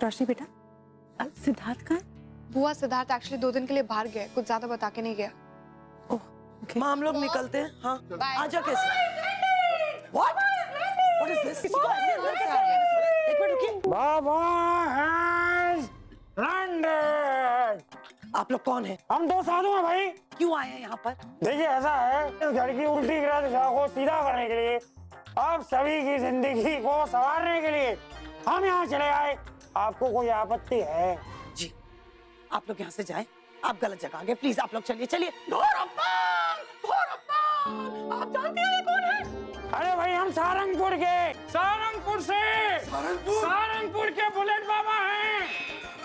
रोशनी बेटा, सिद्धार्थ कहाँ है? बुआ सिद्धार्थ एक्चुअली 2 दिन के लिए बाहर गया, कुछ ज्यादा बता के नहीं गया। ओह, ओके। माँ हम लोग निकलते हैं। हाँ Bye. आजा कैसे? What? What is this? किसी को ऐसे अंदर कैसे आ गया? एक मिनट रुकिए। बाबा has landed। आप लोग कौन हैं? हम दो साधु हैं भाई। क्यों आए हैं यहाँ पर? देखिए ऐसा है, इस घर की उल्टी ग्रह दिशा को सीधा करने के लिए, आप सभी की जिंदगी को संवारने के लिए हम यहाँ चले आए। आपको कोई आपत्ति है? जी आप लोग यहाँ से जाएं, आप गलत जगह आ गए, प्लीज आप लोग चलिए चलिए। आप जानते हैं ये कौन है? अरे भाई हम सारंगपुर से सारंगपुर के बुलेट बाबा हैं।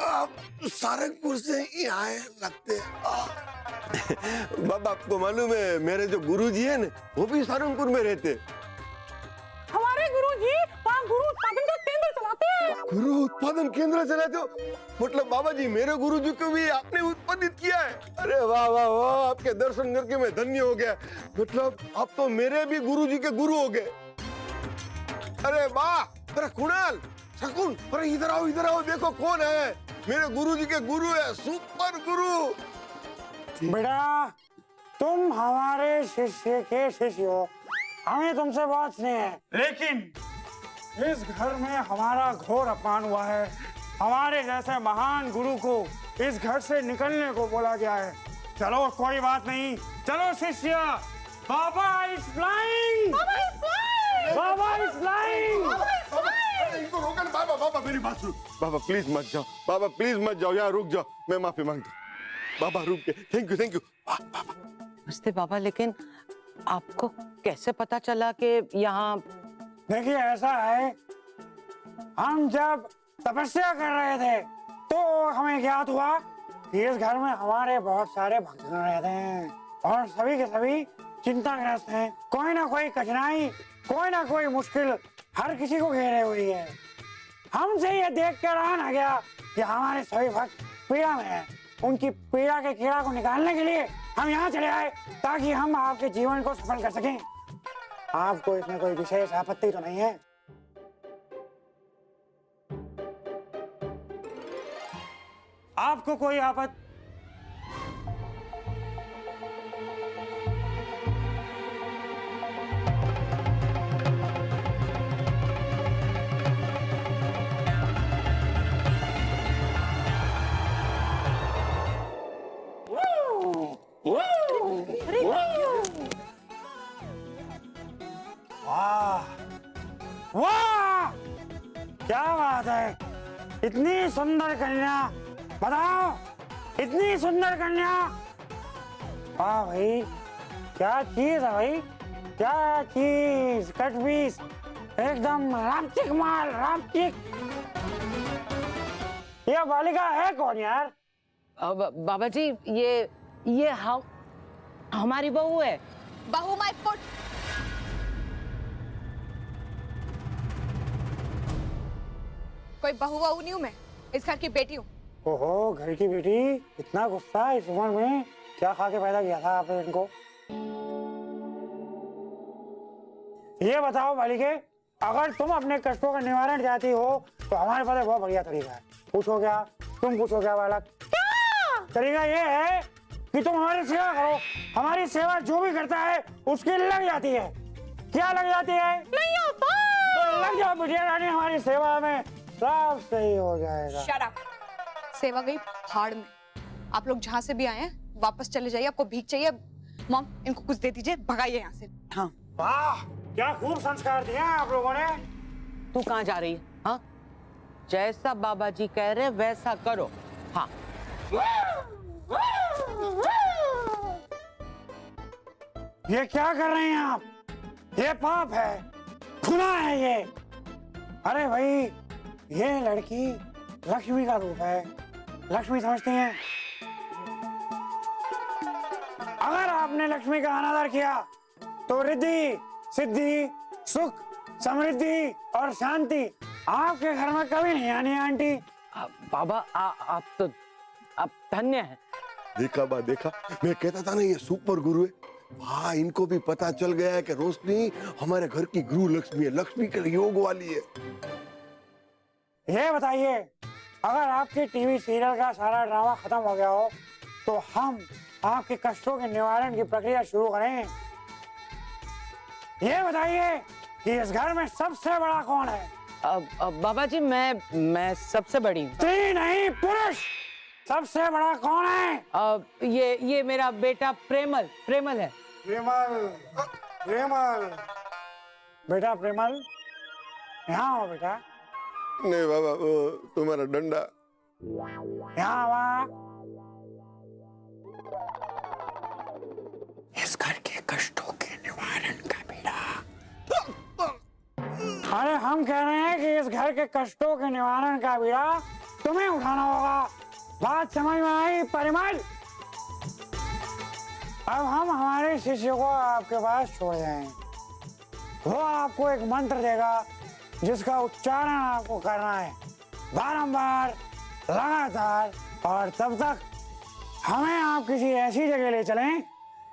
आप सारंगपुर से ही आए लगते। बाबा आपको मालूम है मेरे जो गुरुजी है ना वो भी सारंगपुर में रहते। हमारे गुरुजी वहाँ गुरु उत्पादन का केंद्र चलाते हैं। गुरु उत्पादन केंद्र चलाते हो? मतलब बाबा जी मेरे गुरुजी को भी आपने उत्पादित किया है? अरे वाह वाह वाह, आपके दर्शन करके मैं धन्य हो गया। मतलब आप तो मेरे भी गुरुजी के गुरु हो गए। अरे वाह, अरे कुणाल, शकुन, अरे इधर आओ देखो कौन है। मेरे गुरुजी के गुरु है, सुपर गुरु। बेटा तुम हमारे शिष्य के शिष्य हो, हमें तुमसे बहुत स्नेह है, लेकिन इस घर में हमारा घोर अपमान हुआ है। हमारे जैसे महान गुरु को इस घर से निकलने को बोला गया है। चलो कोई बात नहीं, चलो शिष्य, Baba is flying, Baba is flying. इनको रोकना। बाबा मेरी बात सुनो। बाबा प्लीज मत जाओ, बाबा प्लीज मत जाओ, यहाँ रुक जाओ, मैं माफी मांगता हूँ। बाबा रुक गए, थैंक यू। नमस्ते बाबा, लेकिन आपको कैसे पता चला कि यहाँ? देखिए ऐसा है, हम जब तपस्या कर रहे थे तो हमें ज्ञात हुआ कि इस घर में हमारे बहुत सारे भक्तगण रहते हैं और सभी के सभी चिंताग्रस्त हैं। कोई ना कोई कठिनाई, कोई ना कोई मुश्किल हर किसी को घेरे हुई है। हमसे ये देख कर आ गया कि हमारे सभी भक्त पीड़ा में हैं। उनकी पीड़ा के कीड़ा को निकालने के लिए हम यहाँ चले आए ताकि हम आपके जीवन को सफल कर सकें। आपको इसमें कोई विशेष आपत्ति तो नहीं है? आपको कोई आपत्ति? वाह वाह, क्या बात है, इतनी सुंदर कन्या, बताओ इतनी सुंदर कन्या। वाह भाई, क्या चीज है भाई, क्या चीज, कट पीस एकदम रामचिक माल, रामचिक। ये बालिका है कौन यार? बाबा जी ये हमारी बहू है। बहू माय फुट। कोई बहू वहू नहीं हूं मैं, इस घर की बेटी हूँ। ओहो, घर की बेटी, इतना गुस्सा इस उम्र में? क्या खा के पैदा किया था आपने इनको? ये बताओ बालिके, अगर तुम अपने कष्टों का निवारण चाहती हो तो हमारे पास बहुत बढ़िया तरीका है। पूछो क्या? तुम पूछो क्या बालक? तरीका ये है कि तुम हमारी सेवा करो। हमारी सेवा जो भी करता है उसकी लग जाती है। क्या लग जाती है? नहीं होता। तो लग जाओ बिटिया रानी हमारी सेवा में, सब सही हो जाएगा। Shut up. सेवा गई भाड़ में। आप लोग जहाँ से भी आए हैं वापस चले जाइए। आपको भीख चाहिए? मॉम इनको कुछ दे दीजिए, भगाइए यहाँ से। हाँ वाह, क्या खूब संस्कार दिए हैं आप लोगों ने। तू कहाँ जा रही है? हाँ, जैसा बाबा जी कह रहे वैसा करो। हाँ ये क्या कर रहे हैं आप? ये पाप है, गुनाह है ये। अरे भाई, ये लड़की लक्ष्मी का रूप है, लक्ष्मी समझती हैं? अगर आपने लक्ष्मी का अनादर किया तो रिद्धि, सिद्धि, सुख, समृद्धि और शांति आपके घर में कभी नहीं आनी है आंटी। बाबा आप धन्य हैं। देखा बा, देखा, मैं कहता था ना ये सुपर गुरु है। हाँ, इनको भी पता चल गया है कि रोशनी हमारे घर की गुरु लक्ष्मी है, लक्ष्मी के योग वाली है। ये बताइए, अगर आपके टीवी सीरियल का सारा ड्रामा खत्म हो गया हो तो हम आपके कष्टों के निवारण की प्रक्रिया शुरू करें। ये बताइए कि इस घर में सबसे बड़ा कौन है? बाबा जी मैं सबसे बड़ी हूँ। स्त्री नहीं, पुरुष। सबसे बड़ा कौन है? ये मेरा बेटा प्रेमल है। प्रेमल, प्रेमल। बेटा प्रेमल, यहाँ आओ बेटा। नहीं बाबा, वो तुम्हारा डंडा। यहाँ आवा। इस घर के कष्टों के निवारण का बीड़ा। अरे हम कह रहे हैं कि इस घर के कष्टों के निवारण का बीड़ा तुम्हें उठाना होगा। बात समझ में आई परिमल? अब हम हमारे शिष्य को आपके पास छोड़ जाएं। वो आपको एक मंत्र देगा जिसका उच्चारण आपको करना है बारंबार, लगातार, और तब तक हमें आप किसी ऐसी जगह ले चलें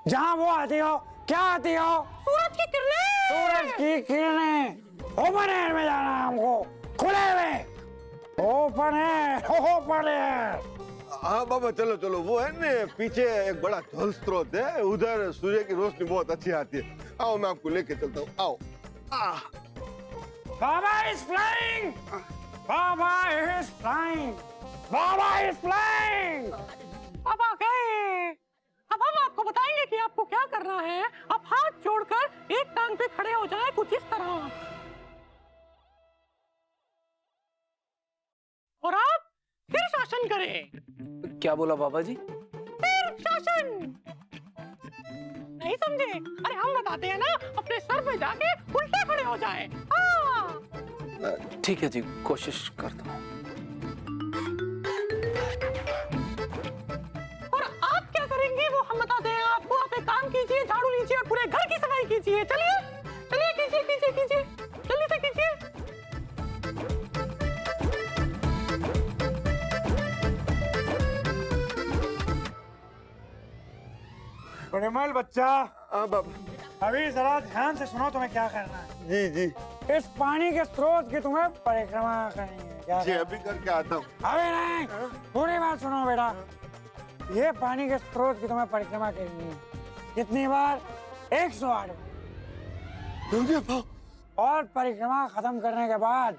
जहां वो आती हो। क्या आती हो? सूरज की किरणें। सूरज की किरणें। ओपन एयर में जाना है हमको, खुले में। Open air, open air. हाँ बाबा, चलो चलो। वो है ना पीछे एक बड़ा जल स्रोत है, उधर सूर्य की रोशनी बहुत अच्छी आती है। आओ, मैं आपको लेके चलता हूँ। आओ। Baba is flying, Baba is flying, Baba is flying. बाबा गए। अब हम आपको बताएंगे कि आपको क्या करना है। आप हाथ जोड़कर एक टांग पे खड़े हो जाएं, कुछ इस तरह। और आप फिर शासन करें। क्या बोला बाबा जी? फिर शासन। नहीं समझे? अरे हम बताते हैं ना, अपने सर पे जाके उल्टे खड़े हो जाए। हाँ। ठीक है जी, कोशिश करता हूँ। और आप क्या करेंगे वो हम बताते हैं आपको। आप एक काम कीजिए, झाड़ू लीजिए और पूरे घर की सफाई कीजिए। चलिए चलिए, कीजिए कीजिए कीजिए, जल्दी से कीजिए। परिमल बच्चा, हाँ बाबा। अभी जरा ध्यान से सुनो, तुम्हें क्या करना है। जी जी इस पानी के स्रोत की तुम्हें परिक्रमा करनी है। क्या जी, करना अभी करके आता हूँ। है? अभी नहीं, पूरी बात सुनो बेटा। ये पानी के स्रोत की तुम्हें परिक्रमा करनी है। कितनी बार? 108 बार। और परिक्रमा खत्म करने के बाद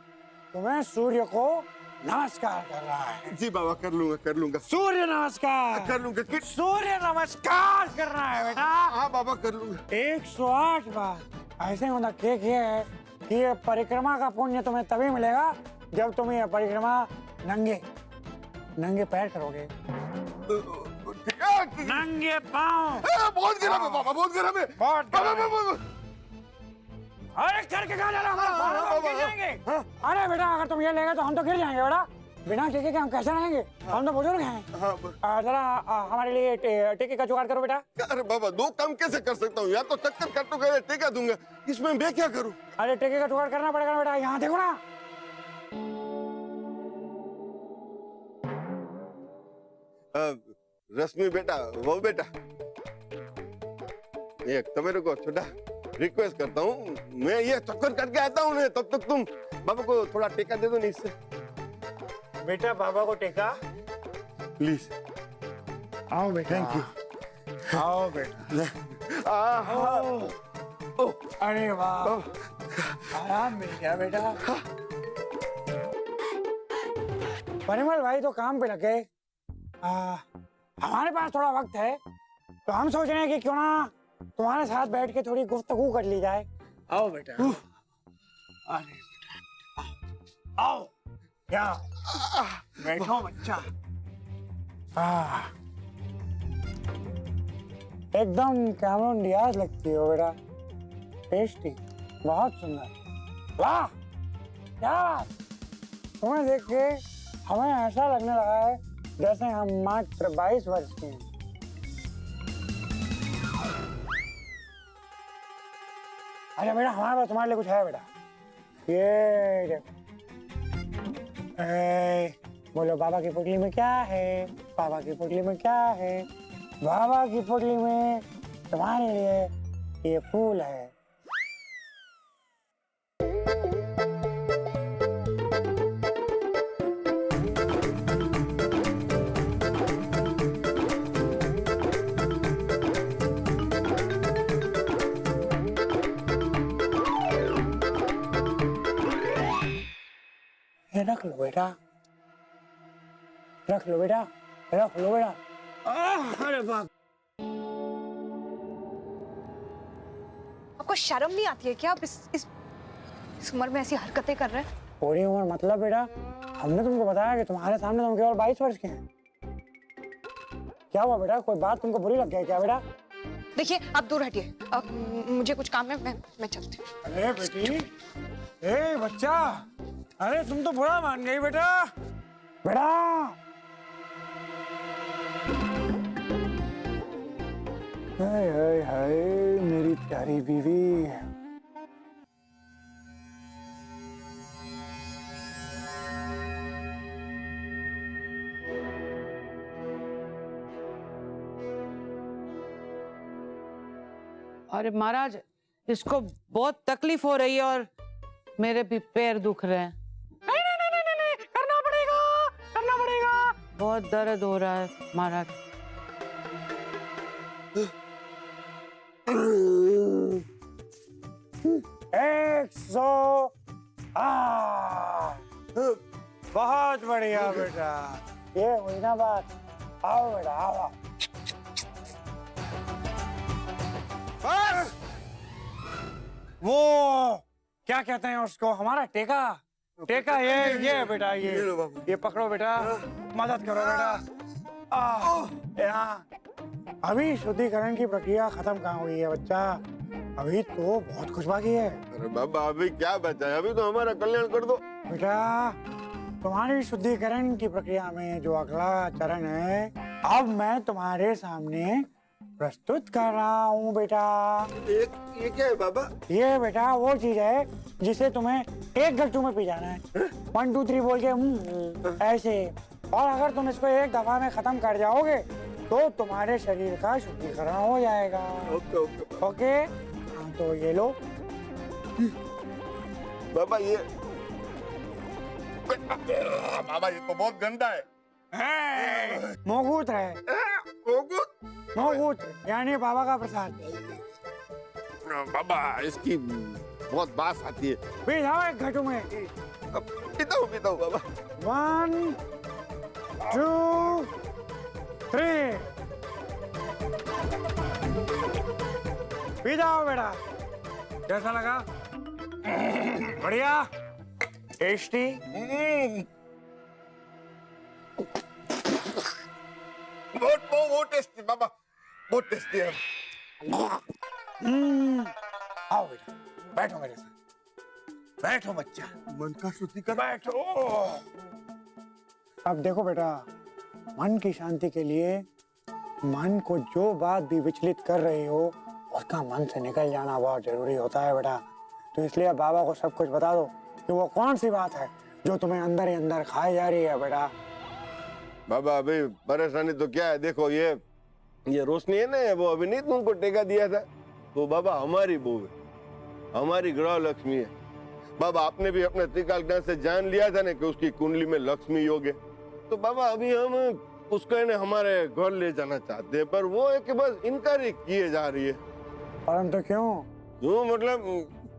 तुम्हें सूर्य को नमस्कार करना है। जी बाबा, कर लूंगा कर लूंगा। सूर्य नमस्कार कर लूंगा। सूर्य नमस्कार करना है बेटा। हाँ बाबा, कर लूंगा। 108 बार। ऐसे मतलब ठीक ये है कि ये परिक्रमा का पुण्य तुम्हें तभी मिलेगा जब तुम ये परिक्रमा नंगे पैर करोगे। ठीक है। नंगे पाँव। बहुत गिरा है बाबा, बहुत गिरा है। बहुत बाबा, गिरा है। बाबा। अरे करके कहाँ जा रहा हमारा हाँ, हम हाँ, गिर हाँ, जाएंगे। हाँ। अरे बेटा, अगर तुम ये लेंगे तो हम तो गिर जाएंगे बेटा। बिना टीके के हम कैसे रहेंगे? हम तो बुजुर्ग हैं। हाँ। जरा हमारे लिए टीके का जुगाड़ करो बेटा। अरे बाबा, दो काम कैसे कर सकता हूँ? या तो चक्कर काटूंगा या टीका दूंगा। इसमें मैं क्या करूँ? अरे टीके का जुगाड़ करना पड़ेगा बेटा। यहाँ देखो ना। रश्मि बेटा, वो बेटा, एक तो मेरे को छोटा रिक्वेस्ट करता हूँ, मैं ये चक्कर करके आता हूँ ना, तब तक तुम बाबा को थोड़ा टेका दे दो नहीं इससे। बेटा बाबा को टेका। प्लीज। आओ बेटा। Thank you. आओ बेटा। ओ, अरे वाह, आराम मिल गया बेटा। परिमल भाई तो काम पे लगे। हमारे पास थोड़ा वक्त है तो हम सोच रहे हैं कि क्यों ना तुम्हारे साथ बैठ के थोड़ी गुफ्तगू कर ली जाए। आओ बेटा। अरे बेटा, आओ। क्या? बैठो बच्चा। एकदम कैमरन डियाज लगती हो बेटा। टेस्टी, बहुत सुंदर। वाह, क्या बात। तुम्हें देख के हमें ऐसा लगने लगा है जैसे हम मात्र 22 वर्ष के हैं। अरे बेटा, हमारे पास तुम्हारे लिए कुछ है बेटा। ये देखो। बोलो बाबा की पुतली में क्या है? बाबा की पुतली में क्या है? बाबा की पुतली में तुम्हारे लिए ये फूल है। रख लो बेटा, रख लो बेटा, रख लो बेटा। अरे बाप, आपको शर्म नहीं आती है क्या? आप इस उम्र में ऐसी हरकतें कर रहे हैं? पूरी उम्र मतलब बेटा, हमने तुमको बताया कि तुम्हारे सामने तुम केवल 22 वर्ष के हैं। क्या हुआ बेटा, कोई बात तुमको बुरी लग गई क्या बेटा? देखिए आप दूर हटिए, अब मुझे कुछ काम है, मैं चलती हूँ। अरे बेटी, ए बच्चा, अरे तुम तो बुरा मान गई बेटा, बेटा। हाय हाय हाय मेरी प्यारी बीवी। अरे महाराज, इसको बहुत तकलीफ हो रही है और मेरे भी पैर दुख रहे हैं। नहीं नहीं नहीं नहीं नहीं, करना पड़ेगा, करना पड़ेगा। बहुत दर्द हो रहा है महाराज। एक सौ बहुत बढ़िया बेटा, ये हुई ना बात। आओ बेटा, आओ। बस वो क्या कहते हैं उसको, हमारा टेका, टेका ये बेटा, ये पकड़ो बेटा, मदद करो बेटा। यहाँ अभी शुद्धिकरण की प्रक्रिया खत्म कहाँ हुई है बच्चा, अभी तो बहुत कुछ बाकी है। अरे बाबा अभी क्या बचा है, अभी तो हमारा कल्याण कर दो बेटा। तुम्हारी शुद्धिकरण की प्रक्रिया में जो अगला चरण है, अब मैं तुम्हारे सामने प्रस्तुत कर रहा हूँ बेटा। ये क्या है बाबा? ये बेटा वो चीज है जिसे तुम्हें एक गट्टू में पी जाना है। 1 2 3 बोल के ऐसे, और अगर तुम इसको एक दफा में खत्म कर जाओगे तो तुम्हारे शरीर का शुद्धिकरण हो जाएगा। ओके ओके ओके, हाँ तो ये लो बाबा। ये बाबा ये तो बहुत गंदा है। मोगूत है, मोगूत यानी बाबा का प्रसाद। बाबा इसकी बहुत बास आती है। पी जाओ एक घटू में। पीता हूँ बाबा। 1 2 3 पी जाओ बेटा। कैसा लगा? बढ़िया, टेस्टी। बहुत टेस्टी बाबा, बहुत टेस्टी है। आओ बेटा, बैठो मेरे साथ, बैठो बच्चा। मन का शुद्धिकरण। बैठो। अब देखो बेटा, मन की शांति के लिए मन को जो बात भी विचलित कर रही हो उसका मन से निकल जाना बहुत जरूरी होता है बेटा। तो इसलिए बाबा को सब कुछ बता दो कि वो कौन सी बात है जो तुम्हें अंदर ही अंदर खाई जा रही है बेटा। बाबा अभी परेशानी तो क्या है, देखो ये रोशनी है ना, वो अभी नहीं तुमको टेका दिया था, तो बाबा हमारी बहू है, हमारी ग्रह लक्ष्मी है। बाबा आपने भी अपने त्रिकाल ज्ञान से जान लिया था ना कि उसकी कुंडली में लक्ष्मी योग है। तो बाबा अभी हम उसको हमारे घर ले जाना चाहते हैं, पर वो है कि बस इनकार ही किए जा रही है। परंतु क्यों? क्यों मतलब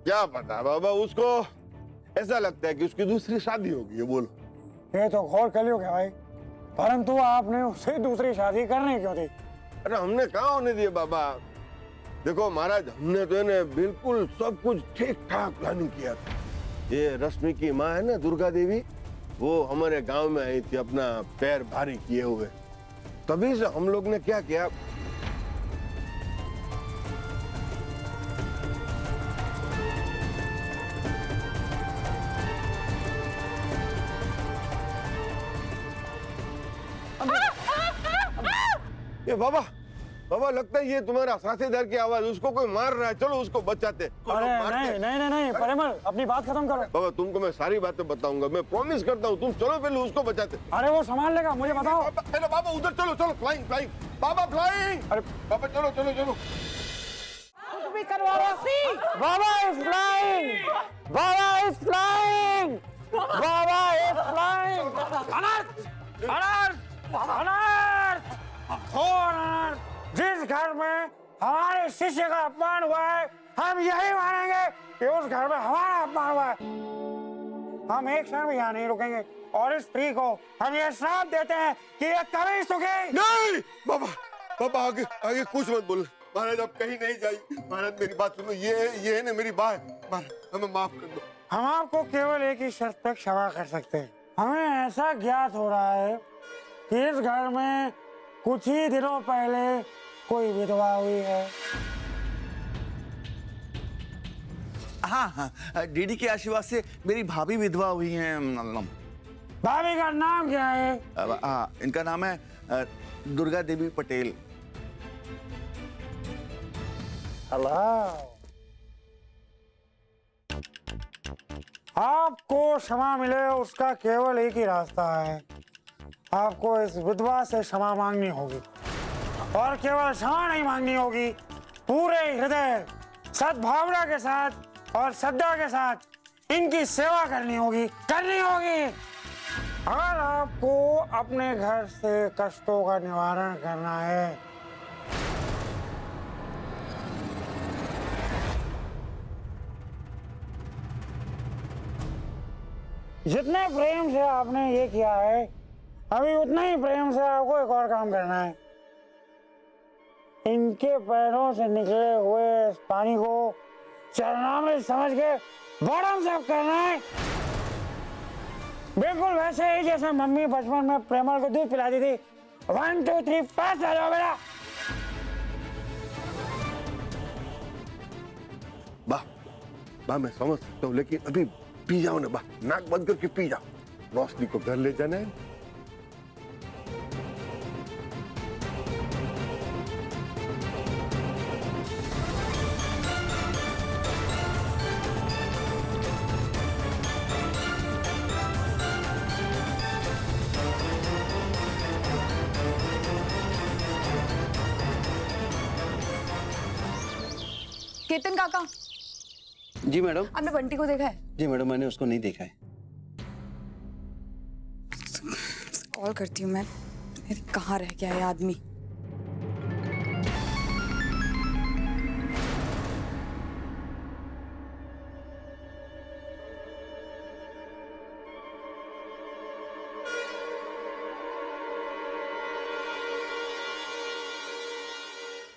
क्या पता बाबा, उसको ऐसा लगता है कि उसकी दूसरी शादी होगी। बोलो, ये तो घोर कलयुग है भाई। परंतु आपने उससे दूसरी शादी करने क्यों दी? अरे हमने कहाँ होने दिए बाबा। देखो महाराज, हमने तो बिल्कुल सब कुछ ठीक ठाक प्लानिंग किया था। ये रश्मि की माँ है ना, दुर्गा देवी, वो हमारे गांव में आई थी अपना पैर भारी किए हुए। तभी से हम लोग ने क्या किया, ये बाबा लगता है ये तुम्हारा साथीदार की आवाज, उसको कोई मार रहा है। चलो उसको बचाते। अरे नहीं नहीं नहीं नहीं परिमल, अपनी बात खत्म करो। बाबा तुमको मैं सारी बातें बताऊंगा, मैं प्रॉमिस करता हूँ। तुम चलो पहले उसको बचाते। अरे वो संभाल लेगा, मुझे बताओ। पहले बाबा उधर चलो, फ्लाइंग बाबा फ्लाइंग। अरे बाबा चलो। Baba is flying, Baba is flying, Baba is flying. अनर्थ, अनर्थ, अनर्थ, घोर अनर्थ। जिस घर में हमारे शिष्य का अपमान हुआ है, हम यही मानेंगे कि उस घर में हमारा अपमान हुआ है। हम एक क्षण भी यहाँ नहीं रुकेंगे और इस स्त्री को हम ये श्राप देते हैं कि ये कभी सुखी नहीं बाबा, बाबा आगे आगे कुछ मत बोल। महाराज आप कहीं नहीं जाइए। महाराज मेरी बात सुनो, ये है ना मेरी बात। महाराज हमें माफ कर दो। हम आपको केवल एक ही शर्त पे क्षमा कर सकते हैं। हमें ऐसा ज्ञात हो रहा है कि इस घर में कुछ ही दिनों पहले कोई विधवा हुई है। हाँ हाँ, डीडी के आशीर्वाद से मेरी भाभी विधवा हुई हैं। भाभी का नाम क्या है? हाँ, इनका नाम है दुर्गा देवी पटेल। हेलो, आपको क्षमा मिले उसका केवल एक ही रास्ता है। आपको इस विधवा से क्षमा मांगनी होगी और केवल क्षमा नहीं मांगनी होगी, पूरे हृदय सद्भावना के साथ और श्रद्धा के साथ इनकी सेवा करनी होगी। अगर आपको अपने घर से कष्टों का निवारण करना है जितने प्रेम से आपने ये किया है, अभी उतना ही प्रेम से आपको एक और काम करना है। इनके पैरों से निकले हुए इस पानी को चरणामृत समझ के बॉटम से करना है, बिल्कुल वैसे ही जैसे मम्मी बचपन में प्रेमल को दूध पिलाती थी। 1 2 3 5 आ जाओ बेटा। बा मैं समझ सकता हूँ, लेकिन अभी पी जाओ ना बा, नाक बंद करके पी जाओ। रोशनी को घर ले जाना है। केतन काका, जी मैडम। आपने बंटी को देखा है? जी मैडम, मैंने उसको नहीं देखा है। कॉल करती हूँ मैं। कहाँ रह गया है आदमी?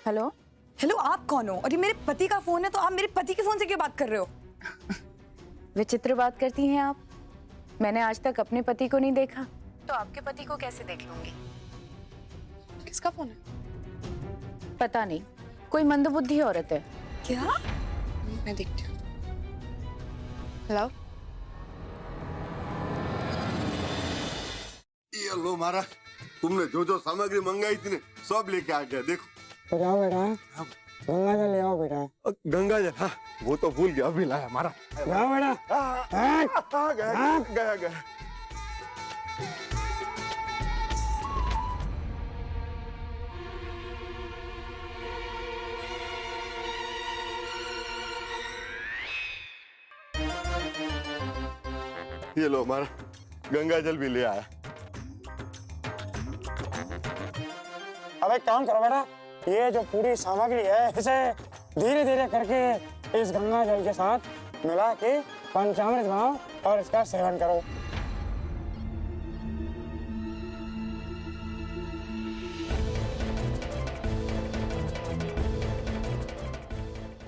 हेलो हेलो, आप कौन हो? और ये मेरे पति का फोन है, तो आप मेरे पति के फोन से क्यों बात कर रहे हो? विचित्र बात करती हैं आप। मैंने आज तक अपने पति को नहीं देखा, तो आपके पति को कैसे देख लूंगी? किसका फोन है? पता नहीं, कोई मंदबुद्धि औरत है। क्या? मैं देखती हूँ। हेलो, ये लो महाराज, तुमने जो जो सामग्री मंगाई थी ना, सब लेके आ गया। देखो जाओ बेटा, गंगा जल ले आओ बेटा। गंगा जल, हाँ वो तो भूल गया, अभी लाया महाराज। जाओ बेटा। गया गया। ये लो हमारा गंगा जल भी ले आया। अब एक काम करो बेटा, ये जो पूरी सामग्री है इसे धीरे धीरे करके इस गंगा जल के साथ मिला के पंचामृत बनाओ और इसका सेवन करो।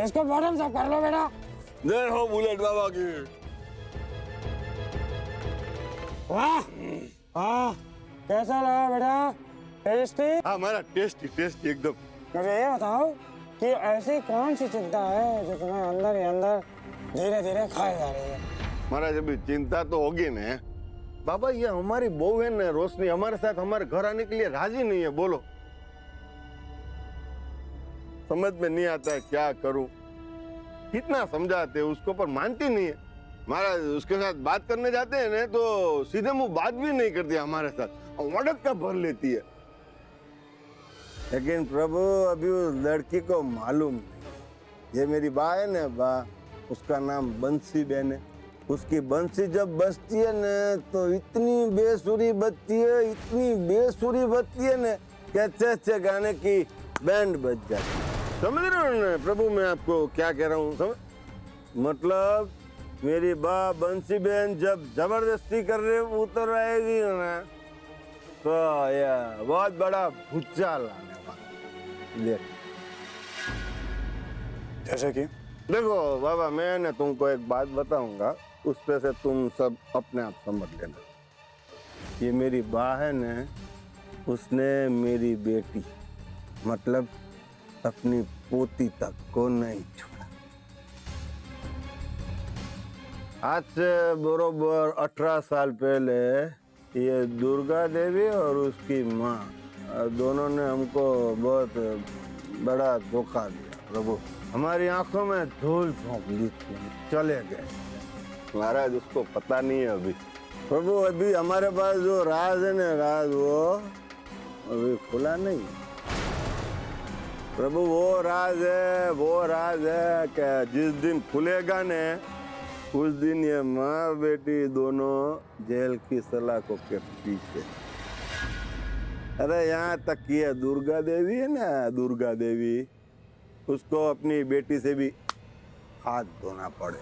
इसको बॉटम साफ कर लो बेटा। जय हो बुलेट बाबा की। वाह वाह, कैसा लगा बेटा? टेस्टी? हाँ हमारा टेस्टी टेस्टी एकदम। मुझे ये बताओ कि ऐसी कौन सी चिंता है जो तुम्हें अंदर ही अंदर धीरे धीरे खाई जा रही है? महाराज अभी चिंता तो होगी ना बाबा, ये हमारी बहू है ना रोशनी, हमारे साथ हमारे घर आने के लिए राजी नहीं है। बोलो, समझ में नहीं आता है क्या करूं। कितना समझाते हैं उसको पर मानती नहीं है। महाराज उसके साथ बात करने जाते हैं ना तो सीधे मुंह बात भी नहीं करती हमारे साथ, मदद का भर लेती है। लेकिन प्रभु अभी उस लड़की को मालूम नहीं, ये मेरी बा है ना बा, उसका नाम बंसी बहन है। उसकी बंसी जब बजती है ना तो इतनी बेसुरी बजती है, इतनी बेसुरी बजती है ना कि अच्छे अच्छे गाने की बैंड बज जाती है। समझ रहे हो ना प्रभु, मैं आपको क्या कह रहा हूँ? समझ मतलब मेरी बाप बंसी बहन जब जबरदस्ती कर रहे उतर आएगी ना तो यह बहुत बड़ा भूचाल आने वाला। देख जैसे कि देखो बाबा, मैं तुमको एक बात बताऊंगा, उस पे से तुम सब अपने आप समझ लेना। ये मेरी बहन है, उसने मेरी बेटी मतलब अपनी पोती तक को नहीं छोड़ा। आज से बरोबर 18 साल पहले ये दुर्गा देवी और उसकी माँ दोनों ने हमको बहुत बड़ा धोखा दिया प्रभु। हमारी आंखों में धूल झोंक ली थी, चले गए। महाराज उसको पता नहीं है अभी प्रभु। अभी हमारे पास जो राज है ना, राज वो अभी खुला नहीं प्रभु। वो राज है कि जिस दिन खुलेगा ने उस दिन ये माँ बेटी दोनों जेल की सलाखों के पीछे। अरे यहाँ तक ये दुर्गा देवी है ना, दुर्गा देवी, उसको अपनी बेटी से भी हाथ धोना पड़े।